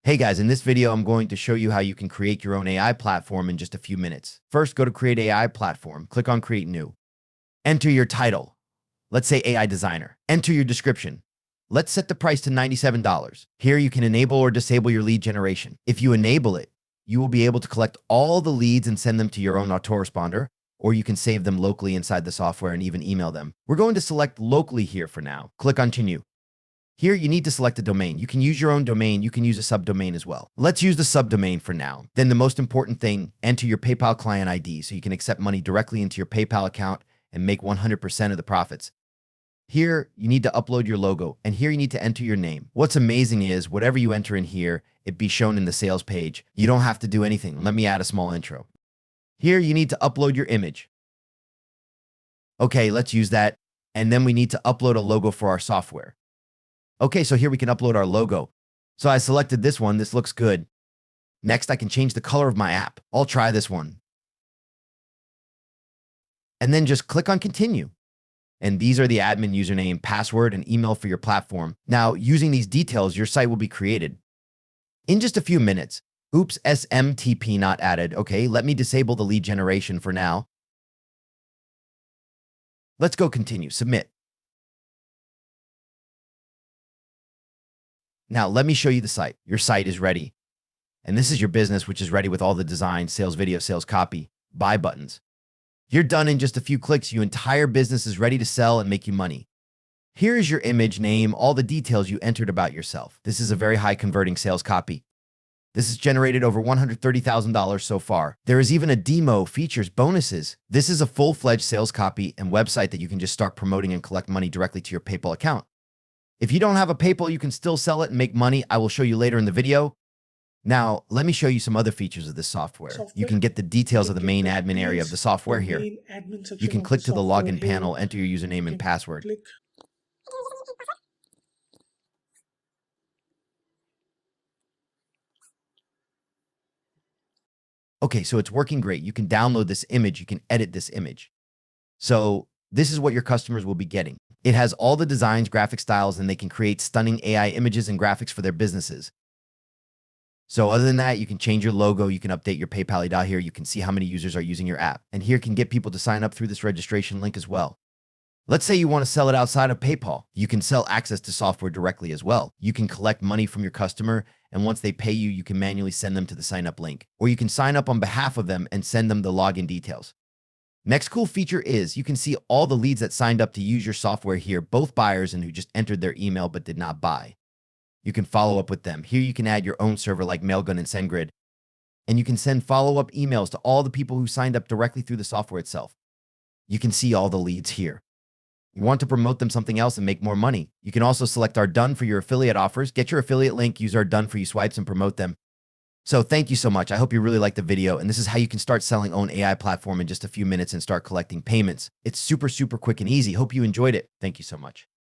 Hey guys, in this video, I'm going to show you how you can create your own AI platform in just a few minutes. First, go to Create AI Platform, click on Create New. Enter your title. Let's say AI Designer. Enter your description. Let's set the price to $97. Here you can enable or disable your lead generation. If you enable it, you will be able to collect all the leads and send them to your own autoresponder, or you can save them locally inside the software and even email them. We're going to select locally here for now. Click Continue. Here, you need to select a domain. You can use your own domain. You can use a subdomain as well. Let's use the subdomain for now. Then the most important thing, enter your PayPal client ID so you can accept money directly into your PayPal account and make 100% of the profits. Here, you need to upload your logo, and here you need to enter your name. What's amazing is whatever you enter in here, it be shown in the sales page. You don't have to do anything. Let me add a small intro. Here, you need to upload your image. Okay, let's use that. And then we need to upload a logo for our software. Okay, so here we can upload our logo. So I selected this one. This looks good. Next, I can change the color of my app. I'll try this one. And then just click on Continue. And these are the admin username, password, and email for your platform. Now, using these details, your site will be created in just a few minutes. Oops, SMTP not added. Okay, let me disable the lead generation for now. Let's go Continue, Submit. Now, let me show you the site. Your site is ready. And this is your business, which is ready with all the design, sales video, sales copy, buy buttons. You're done in just a few clicks. Your entire business is ready to sell and make you money. Here is your image, name, all the details you entered about yourself. This is a very high converting sales copy. This has generated over $130,000 so far. There is even a demo, features, bonuses. This is a full-fledged sales copy and website that you can just start promoting and collect money directly to your PayPal account. If you don't have a PayPal, you can still sell it and make money. I will show you later in the video. Now, let me show you some other features of this software. You can get the details of the main admin area of the software here. You can click to the login panel, enter your username and password. Okay, so it's working great. You can download this image. You can edit this image. So this is what your customers will be getting. It has all the designs, graphic styles, and they can create stunning AI images and graphics for their businesses. So other than that, you can change your logo. You can update your PayPal ID here. You can see how many users are using your app. And here can get people to sign up through this registration link as well. Let's say you want to sell it outside of PayPal. You can sell access to software directly as well. You can collect money from your customer, and once they pay you, you can manually send them to the sign up link. Or you can sign up on behalf of them and send them the login details. Next cool feature is you can see all the leads that signed up to use your software here, both buyers and who just entered their email but did not buy. You can follow up with them. Here you can add your own server like Mailgun and SendGrid, and you can send follow-up emails to all the people who signed up directly through the software itself. You can see all the leads here. You want to promote them something else and make more money. You can also select our Done for your affiliate offers. Get your affiliate link, use our Done for you swipes and promote them. So thank you so much. I hope you really liked the video, and this is how you can start selling own AI platform in just a few minutes and start collecting payments. It's super, super quick and easy. Hope you enjoyed it. Thank you so much.